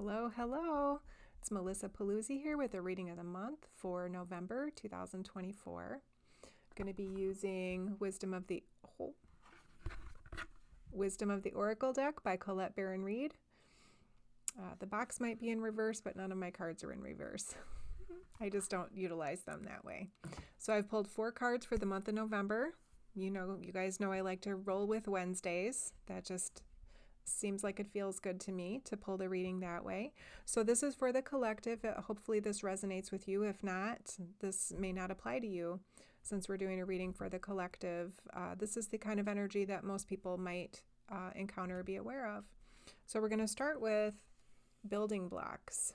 Hello, hello. It's Melissa Paluzzi here with a reading of the month for November 2024. I'm going to be using Wisdom of the Oracle deck by Colette Baron-Reid. The box might be in reverse, but none of my cards are in reverse. I just don't utilize them that way. So I've pulled 4 cards for the month of November. You guys know I like to roll with Wednesdays. That just seems like it feels good to me to pull the reading that way. So this is for the collective. Hopefully this resonates with you. If not, this may not apply to you since we're doing a reading for the collective. This is the kind of energy that most people might encounter or be aware of. So we're going to start with building blocks.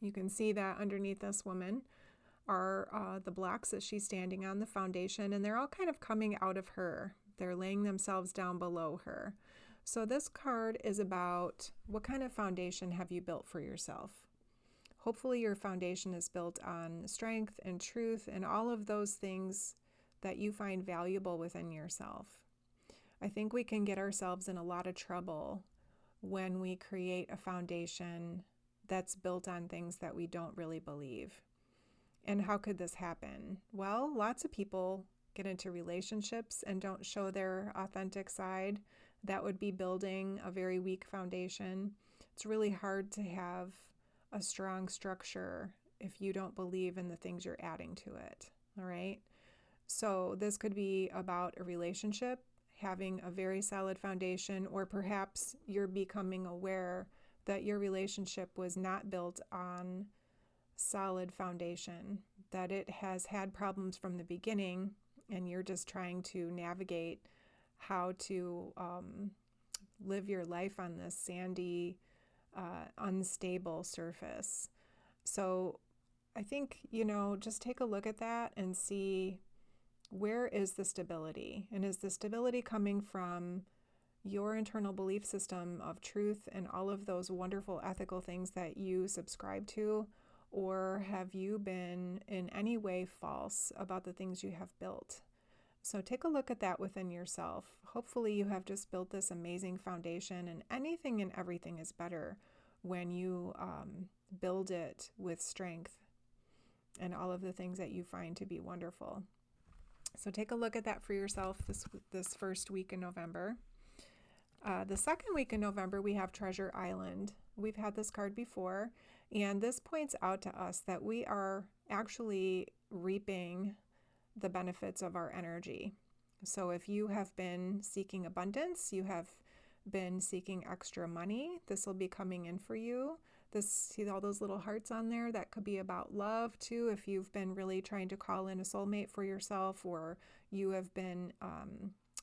You can see that underneath this woman are the blocks that she's standing on, the foundation, and they're all kind of coming out of her. They're laying themselves down below her. So this card is about what kind of foundation have you built for yourself? Hopefully your foundation is built on strength and truth and all of those things that you find valuable within yourself. I think we can get ourselves in a lot of trouble when we create a foundation that's built on things that we don't really believe. And how could this happen? Well, lots of people get into relationships and don't show their authentic side. That would be building a very weak foundation. It's really hard to have a strong structure if you don't believe in the things you're adding to it. All right. So this could be about a relationship, having a very solid foundation, or perhaps you're becoming aware that your relationship was not built on solid foundation, that it has had problems from the beginning, and you're just trying to navigate how to live your life on this sandy, unstable surface. So I think, just take a look at that and see, where is the stability? And is the stability coming from your internal belief system of truth and all of those wonderful ethical things that you subscribe to? Or have you been in any way false about the things you have built? So take a look at that within yourself. Hopefully you have just built this amazing foundation, and anything and everything is better when you build it with strength and all of the things that you find to be wonderful. So take a look at that for yourself this first week in November. The second week in November, we have Treasure Island. We've had this card before, and this points out to us that we are actually reaping the benefits of our energy. So if you have been seeking abundance, you have been seeking extra money, this will be coming in for you. See all those little hearts on there? That could be about love too. If you've been really trying to call in a soulmate for yourself, or you have been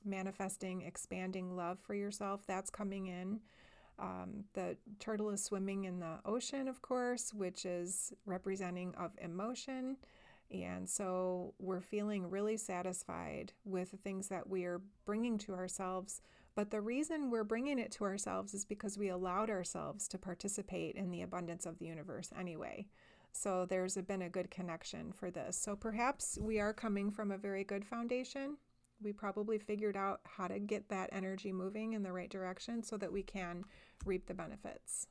manifesting, expanding love for yourself, that's coming in. The turtle is swimming in the ocean, of course, which is representing of emotion. And so we're feeling really satisfied with the things that we are bringing to ourselves. But the reason we're bringing it to ourselves is because we allowed ourselves to participate in the abundance of the universe anyway. So there's been a good connection for this. So perhaps we are coming from a very good foundation. We probably figured out how to get that energy moving in the right direction so that we can reap the benefits.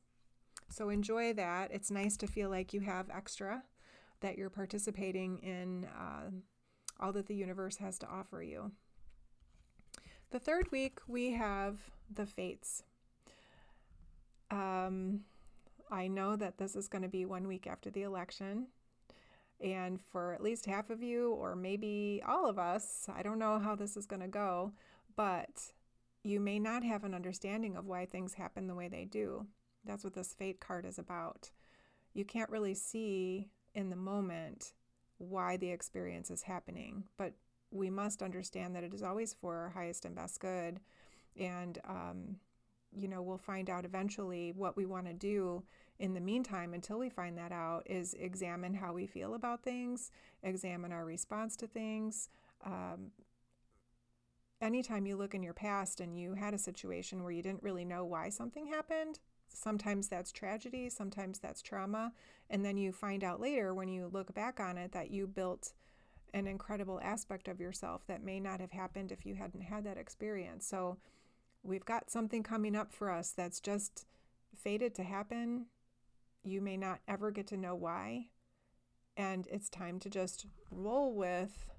So enjoy that. It's nice to feel like you have extra, that you're participating in all that the universe has to offer you. The third week, we have the fates. I know that this is going to be 1 week after the election. And for at least half of you, or maybe all of us, I don't know how this is going to go, but you may not have an understanding of why things happen the way they do. That's what this fate card is about. You can't really see in the moment why the experience is happening, but we must understand that it is always for our highest and best good. And, we'll find out eventually what we want to do. In the meantime, until we find that out, is examine how we feel about things, examine our response to things. Anytime you look in your past and you had a situation where you didn't really know why something happened, sometimes that's tragedy, sometimes that's trauma. And then you find out later when you look back on it that you built an incredible aspect of yourself that may not have happened if you hadn't had that experience. So we've got something coming up for us that's just fated to happen. You may not ever get to know why. And it's time to just roll with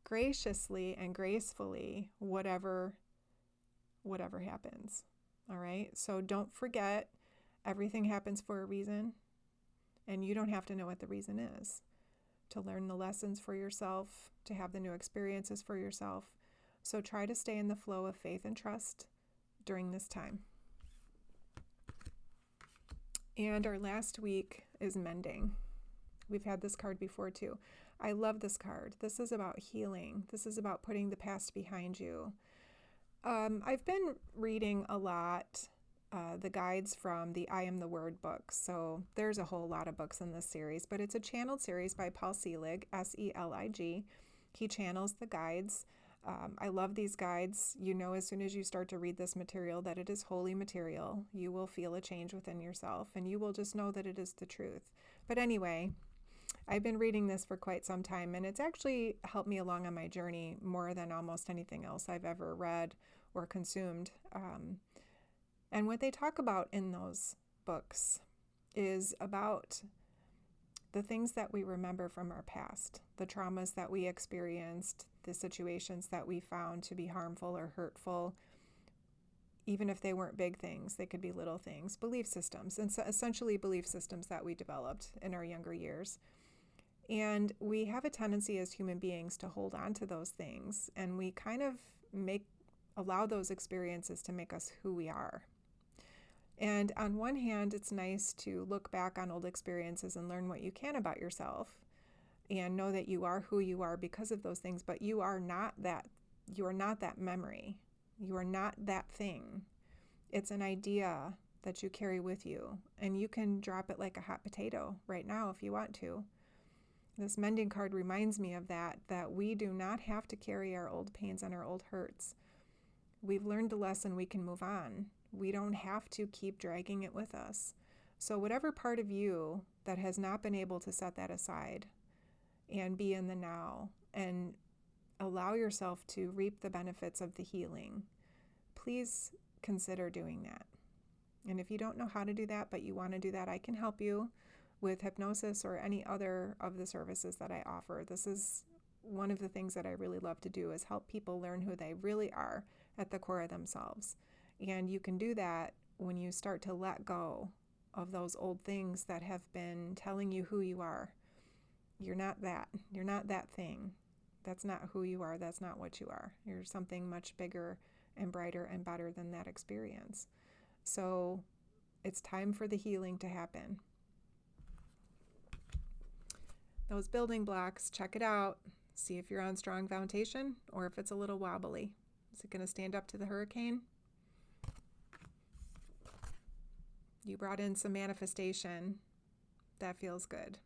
graciously and gracefully whatever happens. All right? So don't forget, everything happens for a reason. And you don't have to know what the reason is. To learn the lessons for yourself, to have the new experiences for yourself. So try to stay in the flow of faith and trust during this time. And our last week is Mending. We've had this card before too. I love this card. This is about healing. This is about putting the past behind you. I've been reading a lot the guides from the I Am the Word books. So there's a whole lot of books in this series, but it's a channeled series by Paul Selig, S-E-L-I-G. He channels the guides. I love these guides. You know, as soon as you start to read this material that it is holy material, you will feel a change within yourself and you will just know that it is the truth. But anyway, I've been reading this for quite some time and it's actually helped me along on my journey more than almost anything else I've ever read or consumed. And what they talk about in those books is about the things that we remember from our past, the traumas that we experienced, the situations that we found to be harmful or hurtful, even if they weren't big things, they could be little things, belief systems, and so essentially belief systems that we developed in our younger years. And we have a tendency as human beings to hold on to those things, and we kind of allow those experiences to make us who we are. And on one hand, it's nice to look back on old experiences and learn what you can about yourself and know that you are who you are because of those things, but you are not that memory. You are not that thing. It's an idea that you carry with you, and you can drop it like a hot potato right now if you want to. This Mending card reminds me of that we do not have to carry our old pains and our old hurts. We've learned the lesson, we can move on. We don't have to keep dragging it with us. So whatever part of you that has not been able to set that aside and be in the now and allow yourself to reap the benefits of the healing, please consider doing that. And if you don't know how to do that, but you want to do that, I can help you with hypnosis or any other of the services that I offer. This is one of the things that I really love to do, is help people learn who they really are at the core of themselves. And you can do that when you start to let go of those old things that have been telling you who you are. You're not that. You're not that thing. That's not who you are. That's not what you are. You're something much bigger and brighter and better than that experience. So it's time for the healing to happen. Those building blocks, check it out. See if you're on strong foundation or if it's a little wobbly. Is it going to stand up to the hurricane? You brought in some manifestation. That feels good.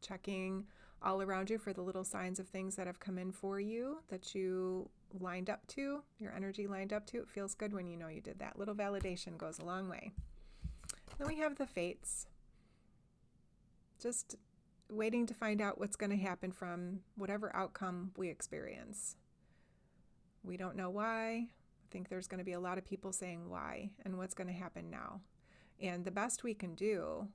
Checking all around you for the little signs of things that have come in for you that you lined up to, your energy lined up to. It feels good when you know you did that. Little validation goes a long way. Then we have the fates. Just waiting to find out what's going to happen from whatever outcome we experience. We don't know why. I think there's going to be a lot of people saying why and what's going to happen now. And the best we can do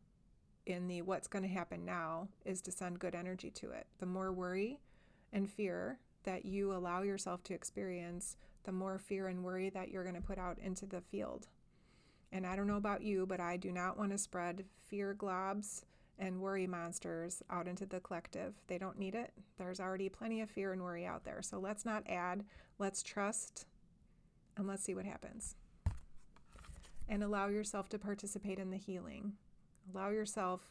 in the what's going to happen now is to send good energy to it. The more worry and fear that you allow yourself to experience, the more fear and worry that you're going to put out into the field. And I don't know about you, but I do not want to spread fear globs and worry monsters out into the collective. They don't need it. There's already plenty of fear and worry out there. So let's not add. Let's trust, and let's see what happens. And allow yourself to participate in the healing. Allow yourself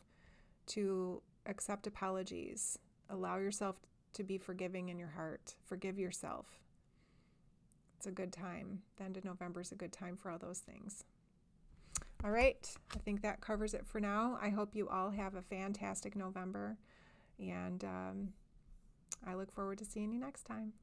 to accept apologies. Allow yourself to be forgiving in your heart. Forgive yourself. It's a good time. The end of November is a good time for all those things. All right, I think that covers it for now. I hope you all have a fantastic November, and I look forward to seeing you next time.